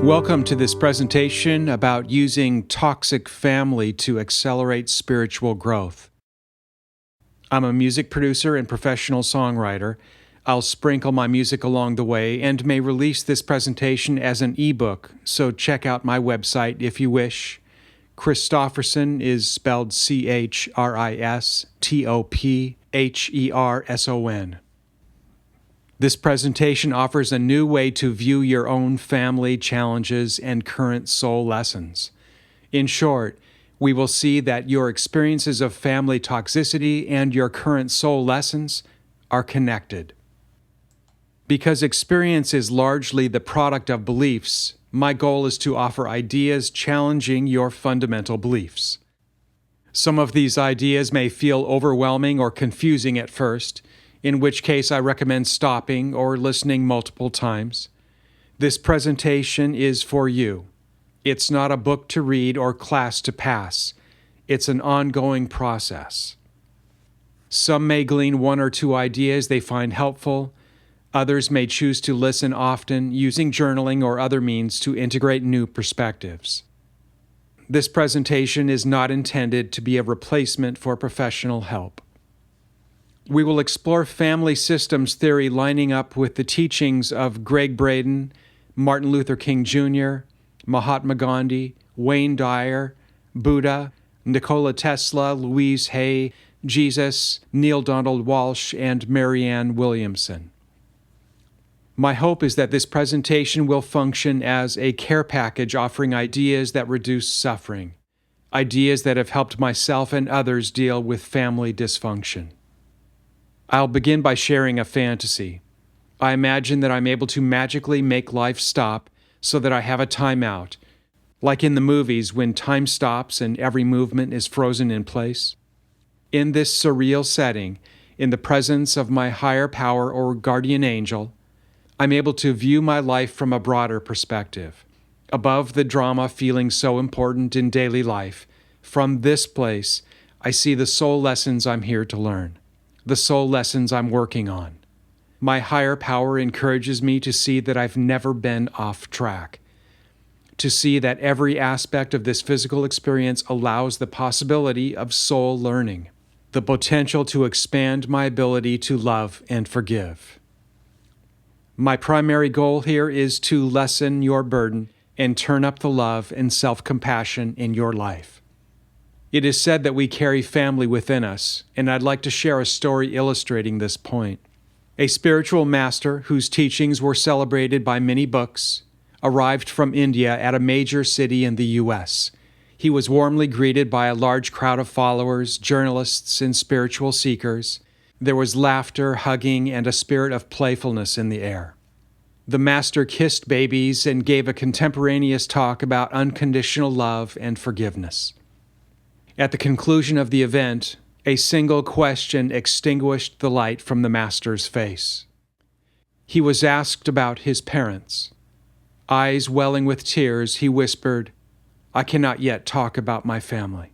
Welcome to this presentation about using toxic family to accelerate spiritual growth. I'm a music producer and professional songwriter. I'll sprinkle my music along the way and may release this presentation as an ebook, so check out my website if you wish. Christofferson is spelled Christopherson. This presentation offers a new way to view your own family challenges and current soul lessons. In short, we will see that your experiences of family toxicity and your current soul lessons are connected. Because experience is largely the product of beliefs, my goal is to offer ideas challenging your fundamental beliefs. Some of these ideas may feel overwhelming or confusing at first, in which case I recommend stopping or listening multiple times. This presentation is for you. It's not a book to read or class to pass. It's an ongoing process. Some may glean one or two ideas they find helpful. Others may choose to listen often, using journaling or other means to integrate new perspectives. This presentation is not intended to be a replacement for professional help. We will explore family systems theory lining up with the teachings of Greg Braden, Martin Luther King Jr., Mahatma Gandhi, Wayne Dyer, Buddha, Nikola Tesla, Louise Hay, Jesus, Neil Donald Walsh, and Marianne Williamson. My hope is that this presentation will function as a care package offering ideas that reduce suffering, ideas that have helped myself and others deal with family dysfunction. I'll begin by sharing a fantasy. I imagine that I'm able to magically make life stop so that I have a timeout, like in the movies when time stops and every movement is frozen in place. In this surreal setting, in the presence of my higher power or guardian angel, I'm able to view my life from a broader perspective. Above the drama feeling so important in daily life, from this place, I see the soul lessons I'm here to learn. The soul lessons I'm working on. My higher power encourages me to see that I've never been off track, to see that every aspect of this physical experience allows the possibility of soul learning, the potential to expand my ability to love and forgive. My primary goal here is to lessen your burden and turn up the love and self-compassion in your life. It is said that we carry family within us, and I'd like to share a story illustrating this point. A spiritual master whose teachings were celebrated by many books arrived from India at a major city in the U.S. He was warmly greeted by a large crowd of followers, journalists, and spiritual seekers. There was laughter, hugging, and a spirit of playfulness in the air. The master kissed babies and gave a contemporaneous talk about unconditional love and forgiveness. At the conclusion of the event, a single question extinguished the light from the master's face. He was asked about his parents. Eyes welling with tears, he whispered, "I cannot yet talk about my family."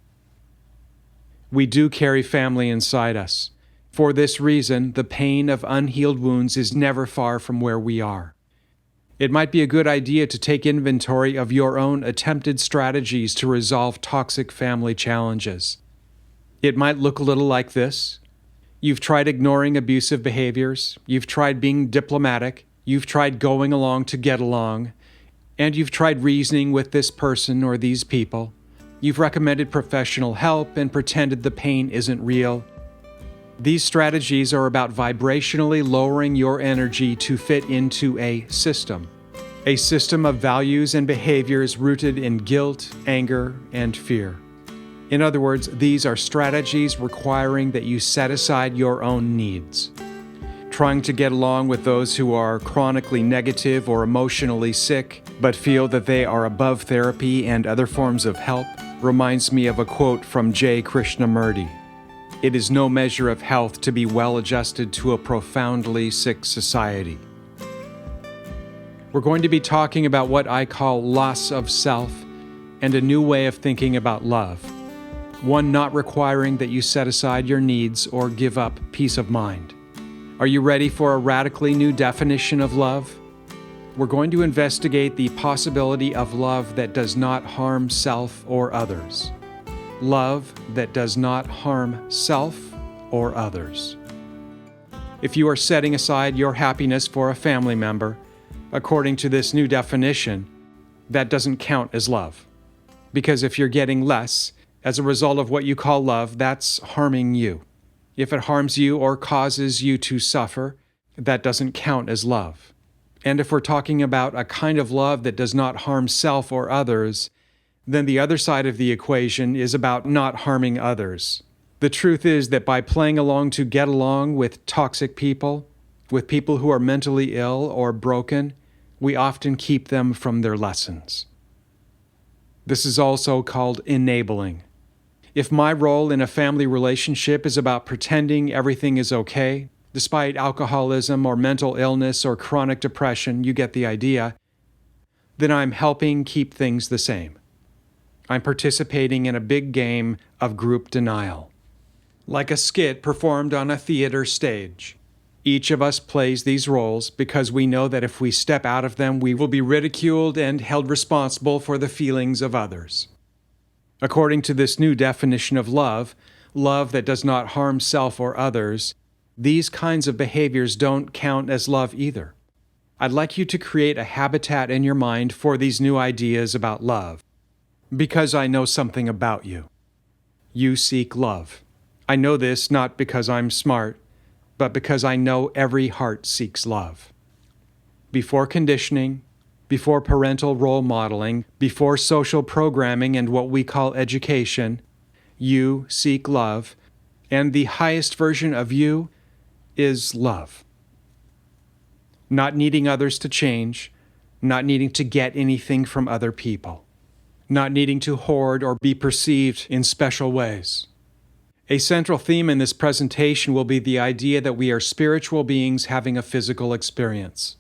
We do carry family inside us. For this reason, the pain of unhealed wounds is never far from where we are. It might be a good idea to take inventory of your own attempted strategies to resolve toxic family challenges. It might look a little like this. You've tried ignoring abusive behaviors, you've tried being diplomatic, you've tried going along to get along, and you've tried reasoning with this person or these people. You've recommended professional help and pretended the pain isn't real. These strategies are about vibrationally lowering your energy to fit into a system of values and behaviors rooted in guilt, anger, and fear. In other words, these are strategies requiring that you set aside your own needs. Trying to get along with those who are chronically negative or emotionally sick, but feel that they are above therapy and other forms of help, reminds me of a quote from J. Krishnamurti. It is no measure of health to be well adjusted to a profoundly sick society. We're going to be talking about what I call loss of self and a new way of thinking about love. One not requiring that you set aside your needs or give up peace of mind. Are you ready for a radically new definition of love? we're going to investigate the possibility of love that does not harm self or others. Love that does not harm self or others. If you are setting aside your happiness for a family member, according to this new definition, that doesn't count as love. Because if you're getting less as a result of what you call love, that's harming you. If it harms you or causes you to suffer, that doesn't count as love. And if we're talking about a kind of love that does not harm self or others, then the other side of the equation is about not harming others. The truth is that by playing along to get along with toxic people, with people who are mentally ill or broken, we often keep them from their lessons. This is also called enabling. If my role in a family relationship is about pretending everything is okay, despite alcoholism or mental illness or chronic depression, you get the idea, then I'm helping keep things the same. I'm participating in a big game of group denial. Like a skit performed on a theater stage. Each of us plays these roles because we know that if we step out of them, we will be ridiculed and held responsible for the feelings of others. According to this new definition of love, love that does not harm self or others, these kinds of behaviors don't count as love either. I'd like you to create a habitat in your mind for these new ideas about love, because I know something about you. You seek love. I know this not because I'm smart, but because I know every heart seeks love. Before conditioning, before parental role modeling, before social programming and what we call education, you seek love, and the highest version of you is love. Not needing others to change, not needing to get anything from other people, not needing to hoard or be perceived in special ways. A central theme in this presentation will be the idea that we are spiritual beings having a physical experience.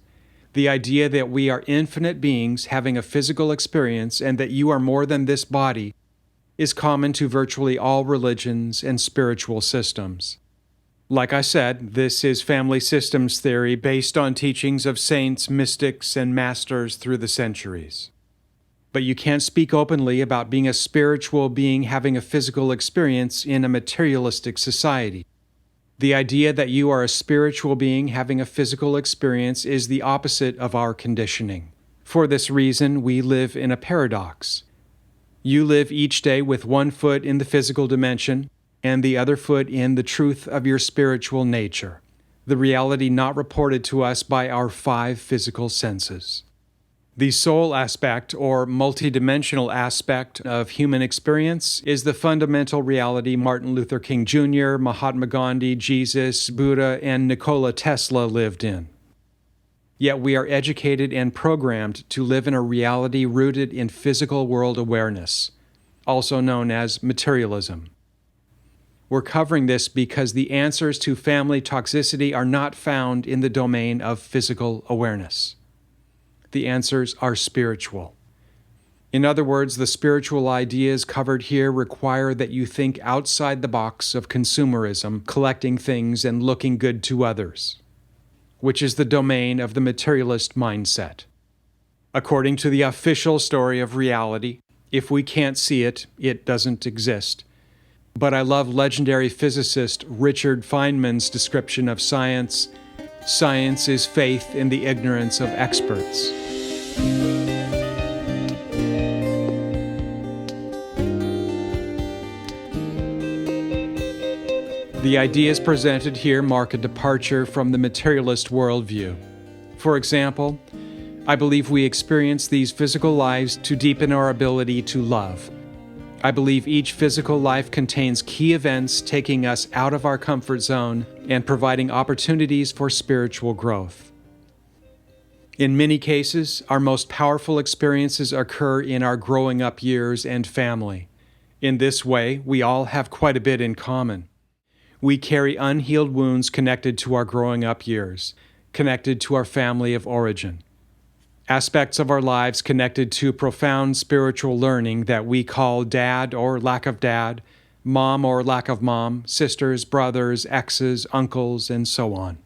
The idea that we are infinite beings having a physical experience and that you are more than this body is common to virtually all religions and spiritual systems. Like I said, this is family systems theory based on teachings of saints, mystics, and masters through the centuries. But you can't speak openly about being a spiritual being having a physical experience in a materialistic society. The idea that you are a spiritual being having a physical experience is the opposite of our conditioning. For this reason, we live in a paradox. You live each day with one foot in the physical dimension and the other foot in the truth of your spiritual nature, the reality not reported to us by our 5 physical senses. The soul aspect, or multidimensional aspect of human experience, is the fundamental reality Martin Luther King Jr., Mahatma Gandhi, Jesus, Buddha, and Nikola Tesla lived in. Yet we are educated and programmed to live in a reality rooted in physical world awareness, also known as materialism. We're covering this because the answers to family toxicity are not found in the domain of physical awareness. The answers are spiritual. In other words, the spiritual ideas covered here require that you think outside the box of consumerism, collecting things and looking good to others, which is the domain of the materialist mindset. According to the official story of reality, if we can't see it, it doesn't exist. But I love legendary physicist Richard Feynman's description of science. Science is faith in the ignorance of experts. The ideas presented here mark a departure from the materialist worldview. For example, I believe we experience these physical lives to deepen our ability to love. I believe each physical life contains key events taking us out of our comfort zone and providing opportunities for spiritual growth. In many cases, our most powerful experiences occur in our growing up years and family. In this way, we all have quite a bit in common. We carry unhealed wounds connected to our growing up years, connected to our family of origin. Aspects of our lives connected to profound spiritual learning that we call dad or lack of dad, mom or lack of mom, sisters, brothers, exes, uncles, and so on.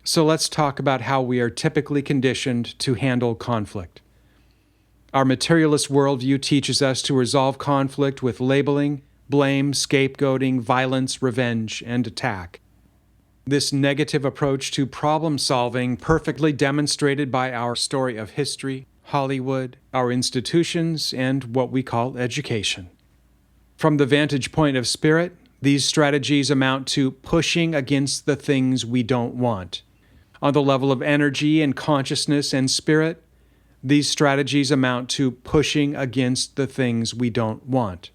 So let's talk about how we are typically conditioned to handle conflict. Our materialist worldview teaches us to resolve conflict with labeling, blame, scapegoating, violence, revenge, and attack. This negative approach to problem solving perfectly demonstrated by our story of history, Hollywood, our institutions, and what we call education. From the vantage point of spirit, these strategies amount to pushing against the things we don't want. On the level of energy and consciousness and spirit, these strategies amount to pushing against the things we don't want.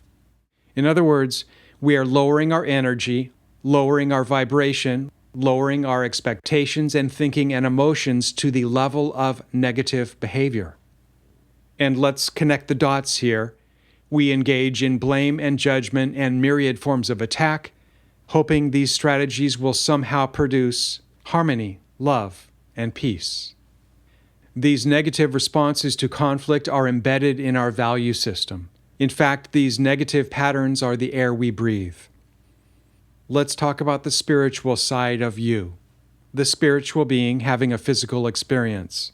In other words, we are lowering our energy, lowering our vibration, lowering our expectations and thinking and emotions to the level of negative behavior. And let's connect the dots here. We engage in blame and judgment and myriad forms of attack, hoping these strategies will somehow produce harmony, love, and peace. These negative responses to conflict are embedded in our value system. In fact, these negative patterns are the air we breathe. Let's talk about the spiritual side of you, the spiritual being having a physical experience.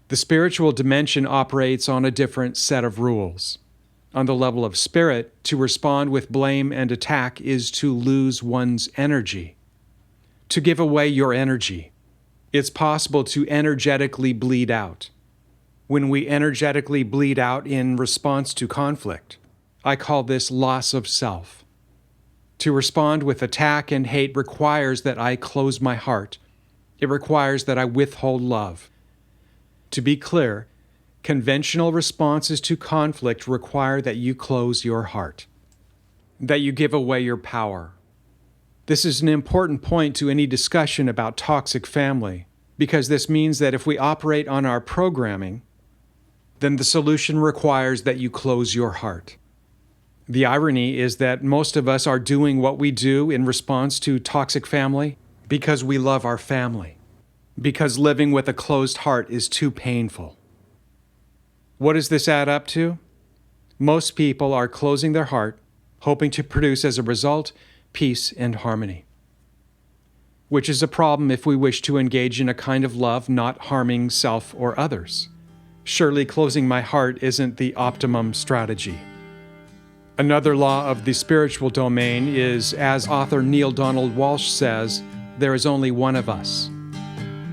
The spiritual dimension operates on a different set of rules. On the level of spirit, to respond with blame and attack is to lose one's energy, to give away your energy. It's possible to energetically bleed out. When we energetically bleed out in response to conflict, I call this loss of self. To respond with attack and hate requires that I close my heart. It requires that I withhold love. To be clear, conventional responses to conflict require that you close your heart, that you give away your power. This is an important point to any discussion about toxic family, because this means that if we operate on our programming, then the solution requires that you close your heart. The irony is that most of us are doing what we do in response to toxic family because we love our family, because living with a closed heart is too painful. What does this add up to? Most people are closing their heart, hoping to produce as a result peace and harmony, which is a problem if we wish to engage in a kind of love not harming self or others. Surely closing my heart isn't the optimum strategy. Another law of the spiritual domain is, as author Neil Donald Walsh says, there is only one of us.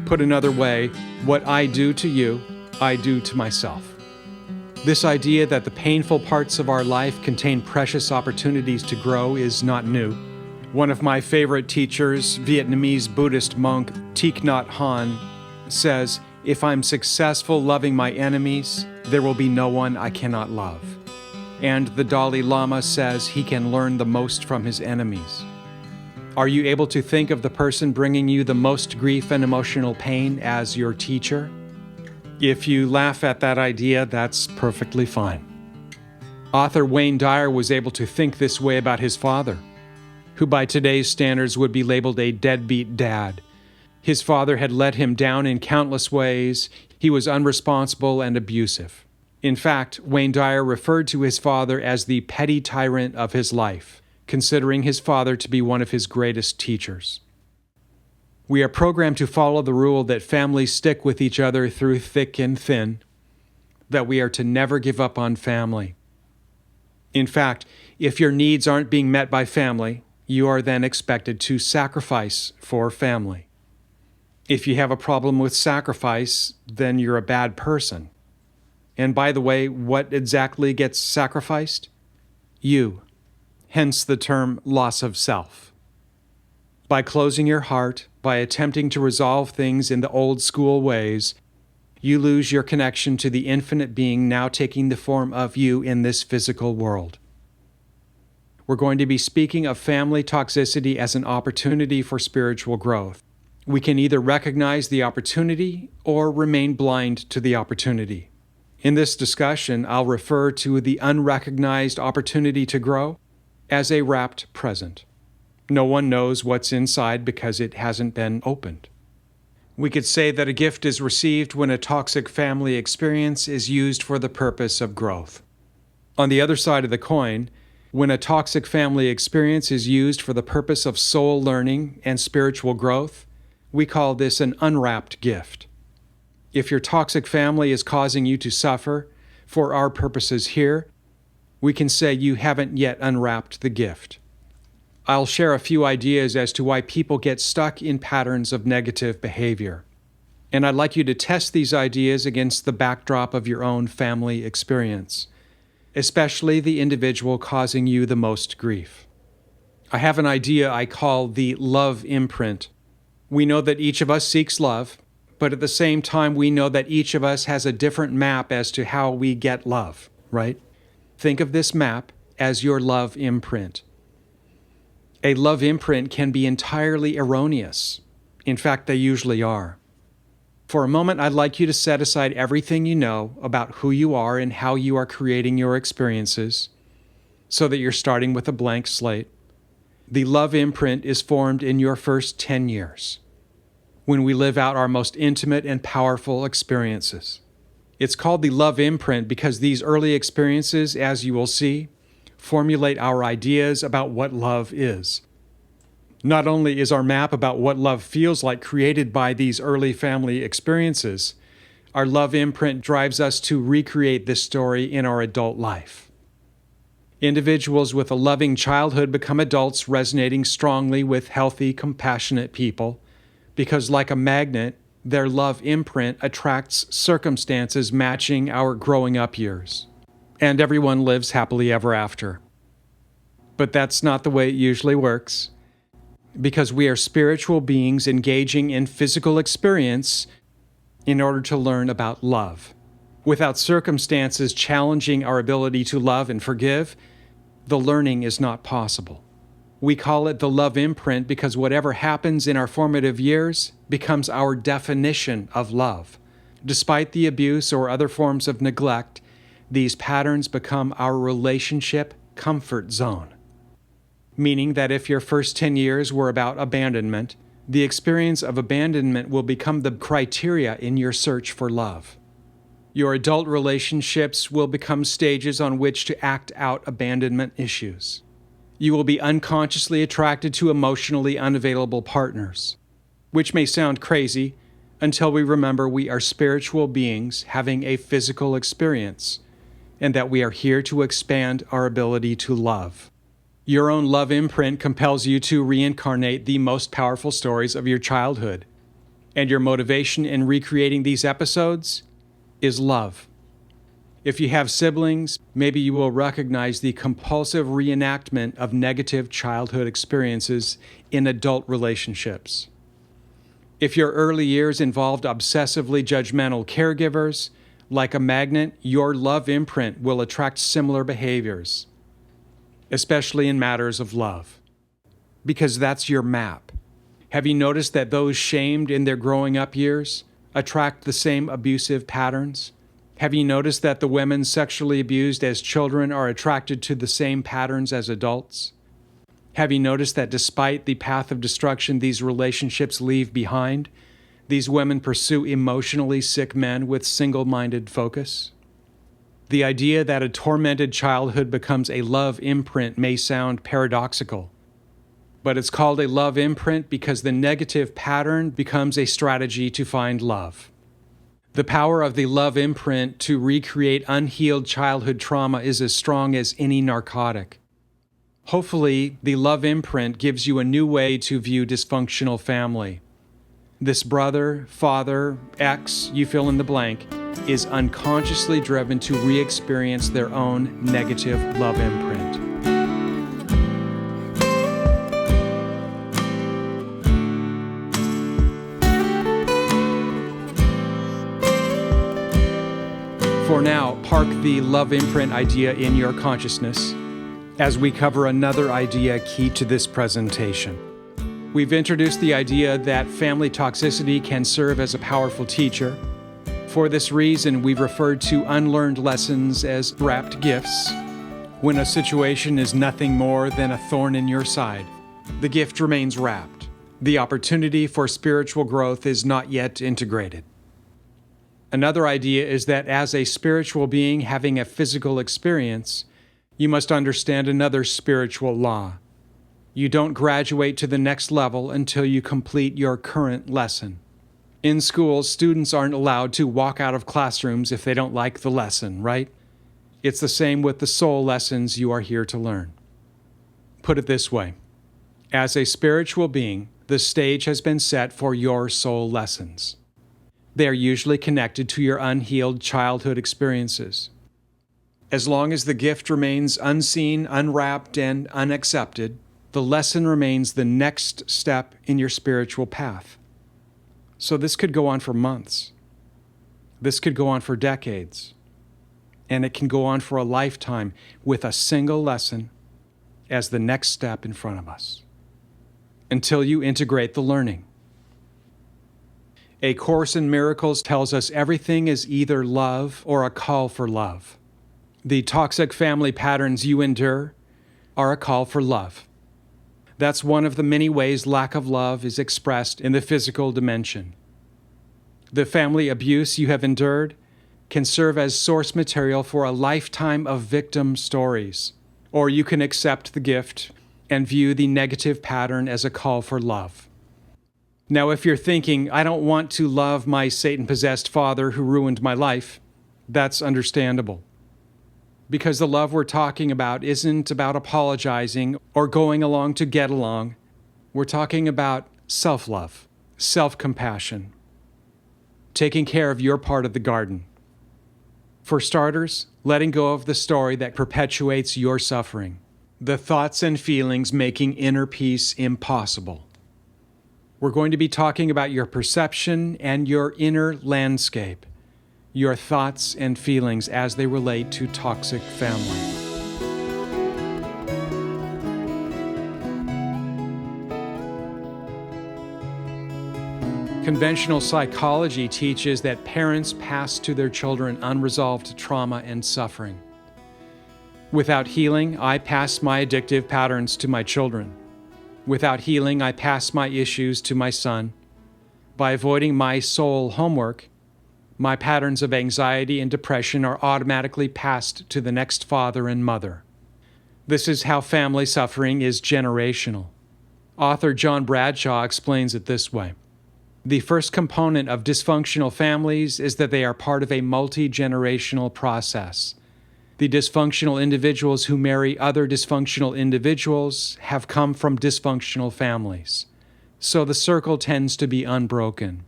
Put another way, what I do to you, I do to myself. This idea that the painful parts of our life contain precious opportunities to grow is not new. One of my favorite teachers, Vietnamese Buddhist monk Thich Nhat Hanh, says, "If I'm successful loving my enemies, there will be no one I cannot love." And the Dalai Lama says he can learn the most from his enemies. Are you able to think of the person bringing you the most grief and emotional pain as your teacher? If you laugh at that idea, that's perfectly fine. Author Wayne Dyer was able to think this way about his father, who by today's standards would be labeled a deadbeat dad. His father had let him down in countless ways. He was unresponsible and abusive. In fact, Wayne Dyer referred to his father as the petty tyrant of his life, considering his father to be one of his greatest teachers. We are programmed to follow the rule that families stick with each other through thick and thin, that we are to never give up on family. In fact, if your needs aren't being met by family, you are then expected to sacrifice for family. If you have a problem with sacrifice, then you're a bad person. And by the way, what exactly gets sacrificed? You. Hence the term loss of self. By closing your heart, by attempting to resolve things in the old school ways, you lose your connection to the infinite being now taking the form of you in this physical world. We're going to be speaking of family toxicity as an opportunity for spiritual growth. We can either recognize the opportunity or remain blind to the opportunity. In this discussion, I'll refer to the unrecognized opportunity to grow as a wrapped present. No one knows what's inside because it hasn't been opened. We could say that a gift is received when a toxic family experience is used for the purpose of growth. On the other side of the coin, when a toxic family experience is used for the purpose of soul learning and spiritual growth, We call this an unwrapped gift. If your toxic family is causing you to suffer, for our purposes here, we can say you haven't yet unwrapped the gift. I'll share a few ideas as to why people get stuck in patterns of negative behavior. And I'd like you to test these ideas against the backdrop of your own family experience, especially the individual causing you the most grief. I have an idea I call the love imprint. We know that each of us seeks love, but at the same time, we know that each of us has a different map as to how we get love, right? Think of this map as your love imprint. A love imprint can be entirely erroneous. In fact, they usually are. For a moment, I'd like you to set aside everything you know about who you are and how you are creating your experiences, so that you're starting with a blank slate. The love imprint is formed in your first 10 years, when we live out our most intimate and powerful experiences. It's called the love imprint because these early experiences, as you will see, formulate our ideas about what love is. Not only is our map about what love feels like created by these early family experiences, our love imprint drives us to recreate this story in our adult life. Individuals with a loving childhood become adults resonating strongly with healthy, compassionate people, because like a magnet, their love imprint attracts circumstances matching our growing up years. And everyone lives happily ever after. But that's not the way it usually works, because we are spiritual beings engaging in physical experience in order to learn about love. Without circumstances challenging our ability to love and forgive, the learning is not possible. We call it the love imprint because whatever happens in our formative years becomes our definition of love. Despite the abuse or other forms of neglect, these patterns become our relationship comfort zone. Meaning that if your first 10 years were about abandonment, the experience of abandonment will become the criteria in your search for love. Your adult relationships will become stages on which to act out abandonment issues. You will be unconsciously attracted to emotionally unavailable partners, which may sound crazy until we remember we are spiritual beings having a physical experience, and that we are here to expand our ability to love. Your own love imprint compels you to reincarnate the most powerful stories of your childhood, and your motivation in recreating these episodes is love. If you have siblings, maybe you will recognize the compulsive reenactment of negative childhood experiences in adult relationships. If your early years involved obsessively judgmental caregivers, like a magnet, your love imprint will attract similar behaviors, especially in matters of love, because that's your map. Have you noticed that those shamed in their growing up years attract the same abusive patterns? Have you noticed that the women sexually abused as children are attracted to the same patterns as adults? Have you noticed that despite the path of destruction these relationships leave behind, these women pursue emotionally sick men with single-minded focus? The idea that a tormented childhood becomes a love imprint may sound paradoxical, but it's called a love imprint because the negative pattern becomes a strategy to find love. The power of the love imprint to recreate unhealed childhood trauma is as strong as any narcotic. Hopefully, the love imprint gives you a new way to view dysfunctional family. This brother, father, ex, you fill in the blank, is unconsciously driven to re-experience their own negative love imprint. For now, park the love imprint idea in your consciousness as we cover another idea key to this presentation. We've introduced the idea that family toxicity can serve as a powerful teacher. For this reason, we've referred to unlearned lessons as wrapped gifts. When a situation is nothing more than a thorn in your side, the gift remains wrapped. The opportunity for spiritual growth is not yet integrated. Another idea is that as a spiritual being having a physical experience, you must understand another spiritual law. You don't graduate to the next level until you complete your current lesson. In schools, students aren't allowed to walk out of classrooms if they don't like the lesson, right? It's the same with the soul lessons you are here to learn. Put it this way. As a spiritual being, the stage has been set for your soul lessons. They are usually connected to your unhealed childhood experiences. As long as the gift remains unseen, unwrapped, and unaccepted, the lesson remains the next step in your spiritual path. So this could go on for months. This could go on for decades. And it can go on for a lifetime with a single lesson as the next step in front of us, until you integrate the learning. A Course in Miracles tells us everything is either love or a call for love. The toxic family patterns you endure are a call for love. That's one of the many ways lack of love is expressed in the physical dimension. The family abuse you have endured can serve as source material for a lifetime of victim stories, or you can accept the gift and view the negative pattern as a call for love. Now, if you're thinking, I don't want to love my Satan-possessed father who ruined my life, that's understandable. Because the love we're talking about isn't about apologizing or going along to get along. We're talking about self-love, self-compassion, taking care of your part of the garden. For starters, letting go of the story that perpetuates your suffering, the thoughts and feelings making inner peace impossible. We're going to be talking about your perception and your inner landscape, your thoughts and feelings as they relate to toxic family. Conventional psychology teaches that parents pass to their children unresolved trauma and suffering. Without healing, I pass my addictive patterns to my children. Without healing, I pass my issues to my son. By avoiding my soul homework, my patterns of anxiety and depression are automatically passed to the next father and mother. This is how family suffering is generational. Author John Bradshaw explains it this way. The first component of dysfunctional families is that they are part of a multi-generational process. The dysfunctional individuals who marry other dysfunctional individuals have come from dysfunctional families. So the circle tends to be unbroken.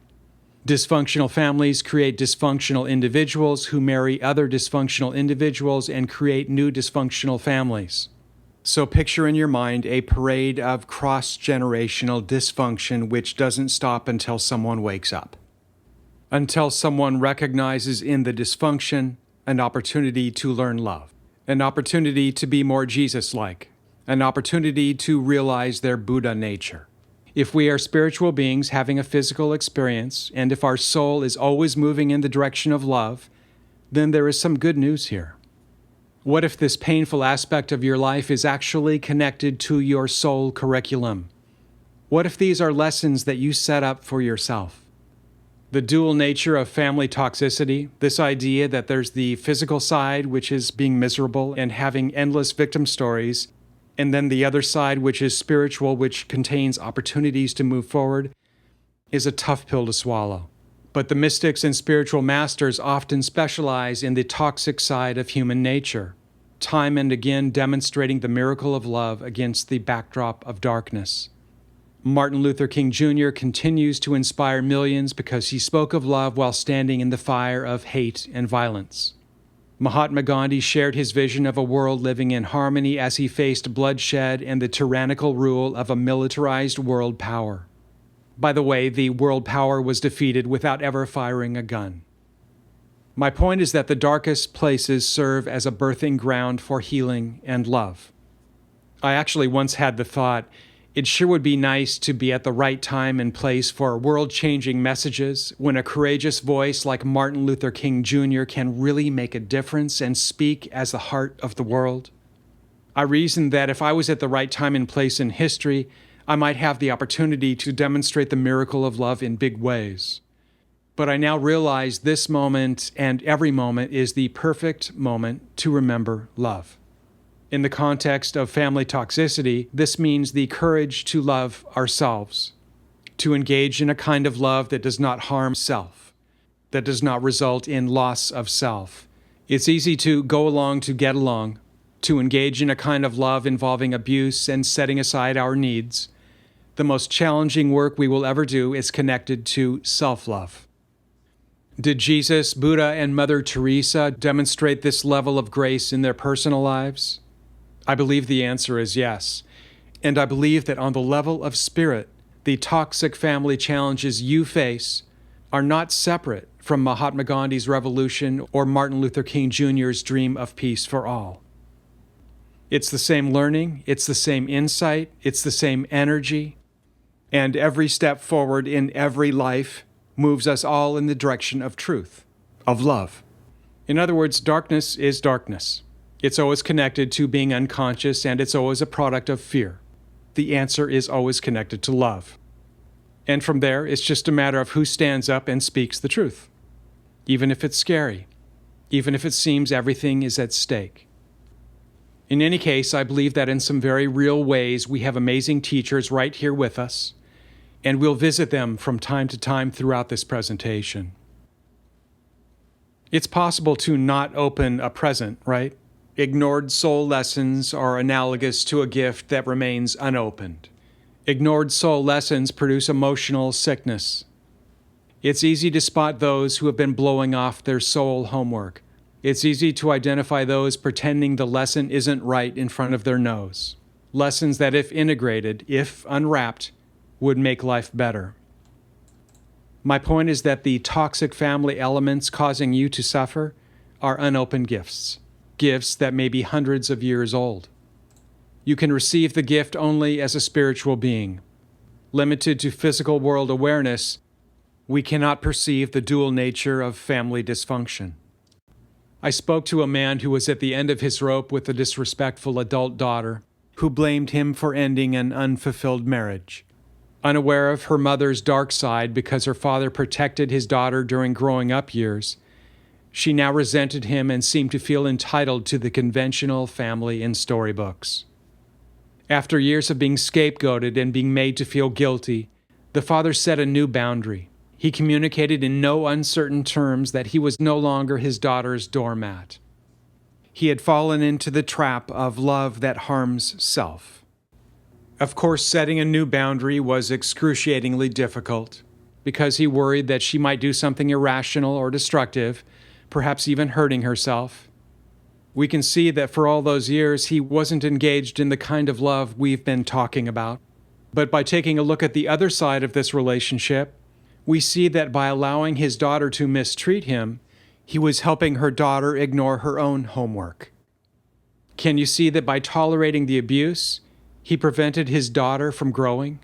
Dysfunctional families create dysfunctional individuals who marry other dysfunctional individuals and create new dysfunctional families. So picture in your mind a parade of cross-generational dysfunction which doesn't stop until someone wakes up. Until someone recognizes in the dysfunction an opportunity to learn love, an opportunity to be more Jesus-like, an opportunity to realize their Buddha nature. If we are spiritual beings having a physical experience, and if our soul is always moving in the direction of love, then there is some good news here. What if this painful aspect of your life is actually connected to your soul curriculum? What if these are lessons that you set up for yourself? The dual nature of family toxicity, this idea that there's the physical side, which is being miserable and having endless victim stories, and then the other side, which is spiritual, which contains opportunities to move forward, is a tough pill to swallow. But the mystics and spiritual masters often specialize in the toxic side of human nature, time and again demonstrating the miracle of love against the backdrop of darkness. Martin Luther King Jr. continues to inspire millions because he spoke of love while standing in the fire of hate and violence. Mahatma Gandhi shared his vision of a world living in harmony as he faced bloodshed and the tyrannical rule of a militarized world power. By the way, the world power was defeated without ever firing a gun. My point is that the darkest places serve as a birthing ground for healing and love. I actually once had the thought, it sure would be nice to be at the right time and place for world-changing messages when a courageous voice like Martin Luther King Jr. can really make a difference and speak as the heart of the world. I reasoned that if I was at the right time and place in history, I might have the opportunity to demonstrate the miracle of love in big ways. But I now realize this moment and every moment is the perfect moment to remember love. In the context of family toxicity, this means the courage to love ourselves, to engage in a kind of love that does not harm self, that does not result in loss of self. It's easy to go along to get along, to engage in a kind of love involving abuse and setting aside our needs. The most challenging work we will ever do is connected to self-love. Did Jesus, Buddha, and Mother Teresa demonstrate this level of grace in their personal lives? I believe the answer is yes. And I believe that on the level of spirit, the toxic family challenges you face are not separate from Mahatma Gandhi's revolution or Martin Luther King Jr.'s dream of peace for all. It's the same learning, it's the same insight, it's the same energy, and every step forward in every life moves us all in the direction of truth, of love. In other words, darkness is darkness. It's always connected to being unconscious, and it's always a product of fear. The answer is always connected to love. And from there, it's just a matter of who stands up and speaks the truth, even if it's scary, even if it seems everything is at stake. In any case, I believe that in some very real ways, we have amazing teachers right here with us, and we'll visit them from time to time throughout this presentation. It's possible to not open a present, right? Ignored soul lessons are analogous to a gift that remains unopened. Ignored soul lessons produce emotional sickness. It's easy to spot those who have been blowing off their soul homework. It's easy to identify those pretending the lesson isn't right in front of their nose. Lessons that, if integrated, if unwrapped, would make life better. My point is that the toxic family elements causing you to suffer are unopened gifts, gifts that may be hundreds of years old. You can receive the gift only as a spiritual being. Limited to physical world awareness, we cannot perceive the dual nature of family dysfunction. I spoke to a man who was at the end of his rope with a disrespectful adult daughter who blamed him for ending an unfulfilled marriage. Unaware of her mother's dark side because her father protected his daughter during growing up years, she now resented him and seemed to feel entitled to the conventional family in storybooks. After years of being scapegoated and being made to feel guilty, the father set a new boundary. He communicated in no uncertain terms that he was no longer his daughter's doormat. He had fallen into the trap of love that harms self. Of course, setting a new boundary was excruciatingly difficult because he worried that she might do something irrational or destructive, perhaps even hurting herself. We can see that for all those years, he wasn't engaged in the kind of love we've been talking about. But by taking a look at the other side of this relationship, we see that by allowing his daughter to mistreat him, he was helping her daughter ignore her own homework. Can you see that by tolerating the abuse, he prevented his daughter from growing?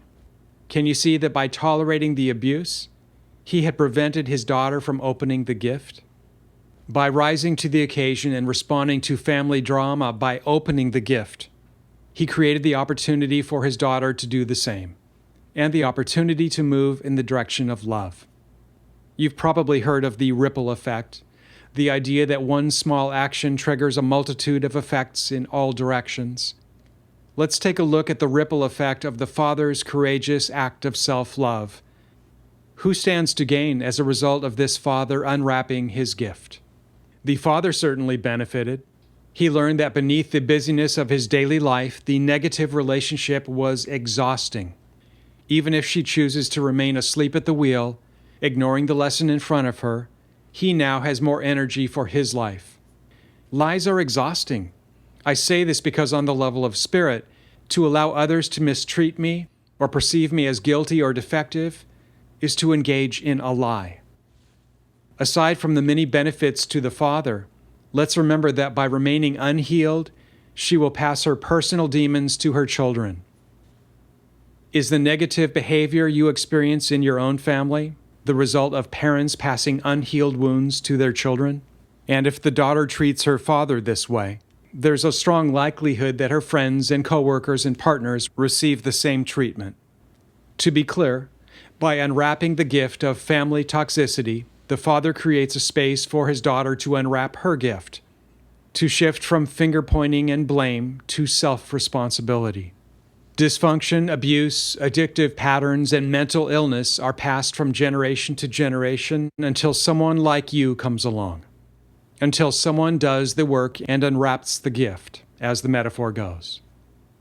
Can you see that by tolerating the abuse, he had prevented his daughter from opening the gift? By rising to the occasion and responding to family drama by opening the gift, he created the opportunity for his daughter to do the same, and the opportunity to move in the direction of love. You've probably heard of the ripple effect, the idea that one small action triggers a multitude of effects in all directions. Let's take a look at the ripple effect of the father's courageous act of self-love. Who stands to gain as a result of this father unwrapping his gift? The father certainly benefited. He learned that beneath the busyness of his daily life, the negative relationship was exhausting. Even if she chooses to remain asleep at the wheel, ignoring the lesson in front of her, he now has more energy for his life. Lies are exhausting. I say this because on the level of spirit, to allow others to mistreat me or perceive me as guilty or defective is to engage in a lie. Aside from the many benefits to the father, let's remember that by remaining unhealed, she will pass her personal demons to her children. Is the negative behavior you experience in your own family the result of parents passing unhealed wounds to their children? And if the daughter treats her father this way, there's a strong likelihood that her friends and coworkers and partners receive the same treatment. To be clear, by unwrapping the gift of family toxicity, the father creates a space for his daughter to unwrap her gift. to shift from finger pointing and blame to self-responsibility. Dysfunction, abuse, addictive patterns, and mental illness are passed from generation to generation until someone like you comes along. Until someone does the work and unwraps the gift, as the metaphor goes.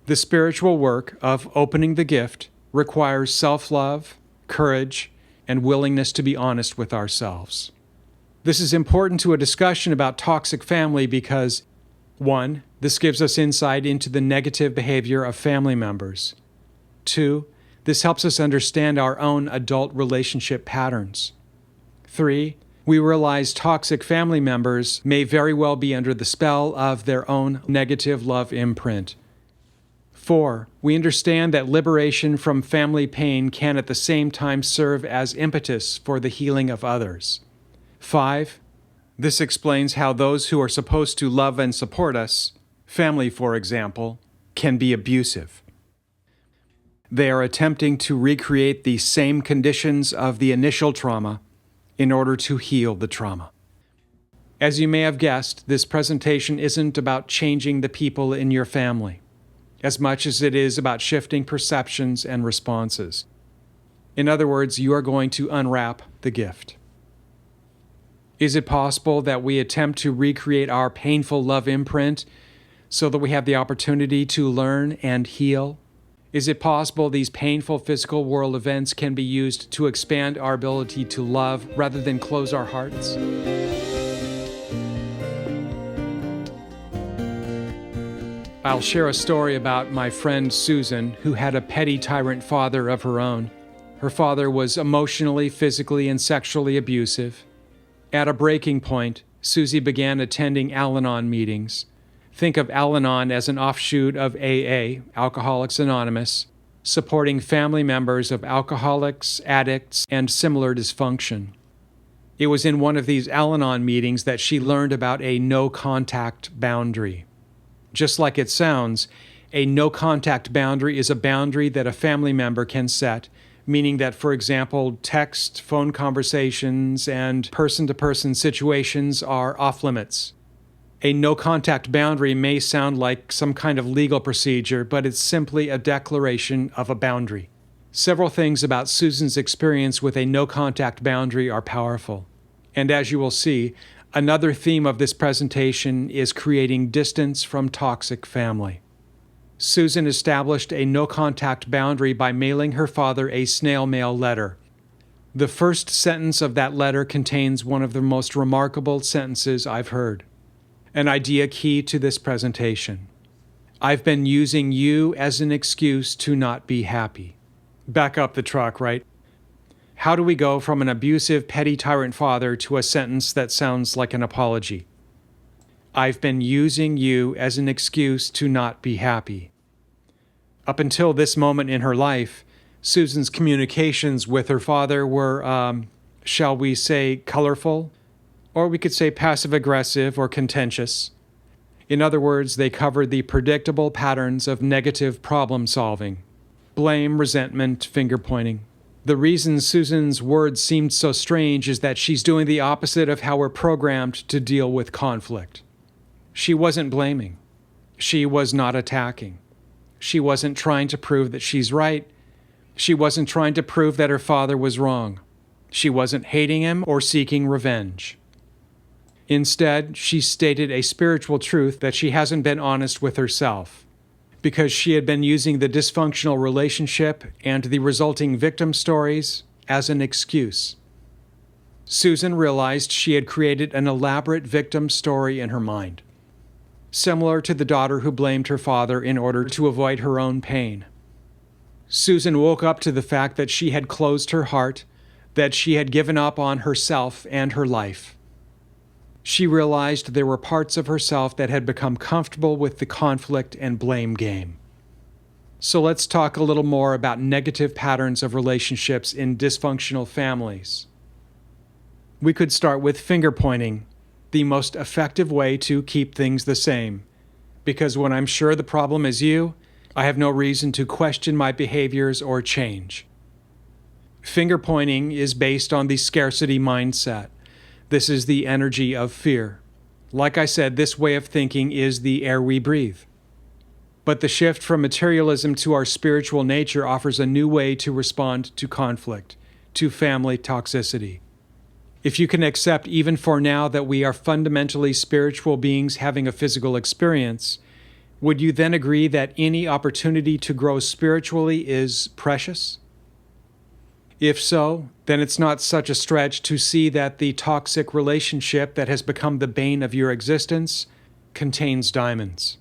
The spiritual work of opening the gift requires self-love, courage, and willingness to be honest with ourselves. This is important to a discussion about toxic family because 1. This gives us insight into the negative behavior of family members. 2. This helps us understand our own adult relationship patterns. 3. We realize toxic family members may very well be under the spell of their own negative love imprint. 4. We understand that liberation from family pain can at the same time serve as impetus for the healing of others. 5. This explains how those who are supposed to love and support us, family for example, can be abusive. They are attempting to recreate the same conditions of the initial trauma in order to heal the trauma. As you may have guessed, this presentation isn't about changing the people in your family, as much as it is about shifting perceptions and responses. In other words, you are going to unwrap the gift. Is it possible that we attempt to recreate our painful love imprint so that we have the opportunity to learn and heal? Is it possible these painful physical world events can be used to expand our ability to love rather than close our hearts? I'll share a story about my friend Susan, who had a petty tyrant father of her own. Her father was emotionally, physically, and sexually abusive. At a breaking point, Susie began attending Al-Anon meetings. Think of Al-Anon as an offshoot of AA, Alcoholics Anonymous, supporting family members of alcoholics, addicts, and similar dysfunction. It was in one of these Al-Anon meetings that she learned about a no-contact boundary. Just like it sounds, a no-contact boundary is a boundary that a family member can set, meaning that, for example, text, phone conversations, and person-to-person situations are off-limits. A no-contact boundary may sound like some kind of legal procedure, but it's simply a declaration of a boundary. Several things about Susan's experience with a no-contact boundary are powerful. And as you will see, another theme of this presentation is creating distance from toxic family. Susan established a no-contact boundary by mailing her father a snail mail letter. The first sentence of that letter contains one of the most remarkable sentences I've heard. An idea key to this presentation. I've been using you as an excuse to not be happy. Back up the truck, right? How do we go from an abusive, petty tyrant father to a sentence that sounds like an apology? I've been using you as an excuse to not be happy. Up until this moment in her life, Susan's communications with her father were, shall we say, colorful? Or we could say passive-aggressive or contentious. In other words, they covered the predictable patterns of negative problem-solving. Blame, resentment, finger-pointing. The reason Susan's words seemed so strange is that she's doing the opposite of how we're programmed to deal with conflict. She wasn't blaming. She was not attacking. She wasn't trying to prove that she's right. She wasn't trying to prove that her father was wrong. She wasn't hating him or seeking revenge. Instead, she stated a spiritual truth that she hasn't been honest with herself, because she had been using the dysfunctional relationship and the resulting victim stories as an excuse. Susan realized she had created an elaborate victim story in her mind, similar to the daughter who blamed her father in order to avoid her own pain. Susan woke up to the fact that she had closed her heart, that she had given up on herself and her life. She realized there were parts of herself that had become comfortable with the conflict and blame game. So let's talk a little more about negative patterns of relationships in dysfunctional families. We could start with finger pointing, the most effective way to keep things the same. Because when I'm sure the problem is you, I have no reason to question my behaviors or change. Finger pointing is based on the scarcity mindset. This is the energy of fear. Like I said, this way of thinking is the air we breathe. But the shift from materialism to our spiritual nature offers a new way to respond to conflict, to family toxicity. If you can accept even for now that we are fundamentally spiritual beings having a physical experience, would you then agree that any opportunity to grow spiritually is precious? If so, then it's not such a stretch to see that the toxic relationship that has become the bane of your existence contains diamonds.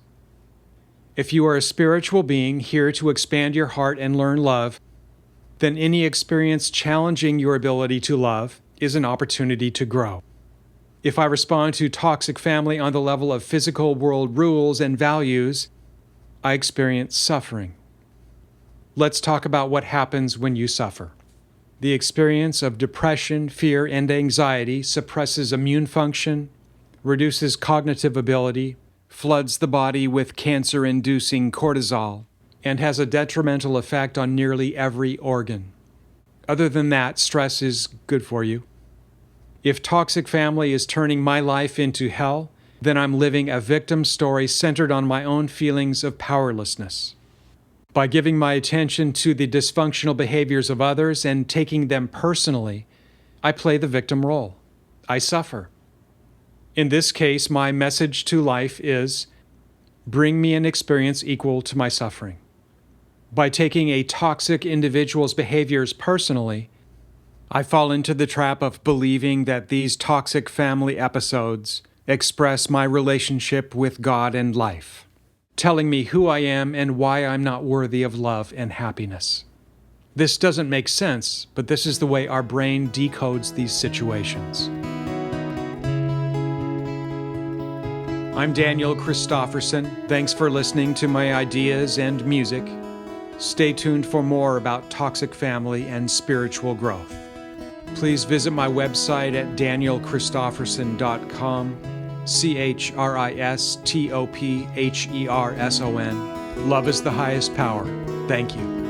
If you are a spiritual being here to expand your heart and learn love, then any experience challenging your ability to love is an opportunity to grow. If I respond to toxic family on the level of physical world rules and values, I experience suffering. Let's talk about what happens when you suffer. The experience of depression, fear, and anxiety suppresses immune function, reduces cognitive ability, floods the body with cancer-inducing cortisol, and has a detrimental effect on nearly every organ. Other than that, stress is good for you. If toxic family is turning my life into hell, then I'm living a victim story centered on my own feelings of powerlessness. By giving my attention to the dysfunctional behaviors of others and taking them personally, I play the victim role. I suffer. In this case, my message to life is, bring me an experience equal to my suffering. By taking a toxic individual's behaviors personally, I fall into the trap of believing that these toxic family episodes express my relationship with God and life, telling me who I am and why I'm not worthy of love and happiness. This doesn't make sense, but this is the way our brain decodes these situations. I'm Daniel Christofferson. Thanks for listening to my ideas and music. Stay tuned for more about toxic family and spiritual growth. Please visit my website at danielchristofferson.com, Christopherson. Love is the highest power. Thank you.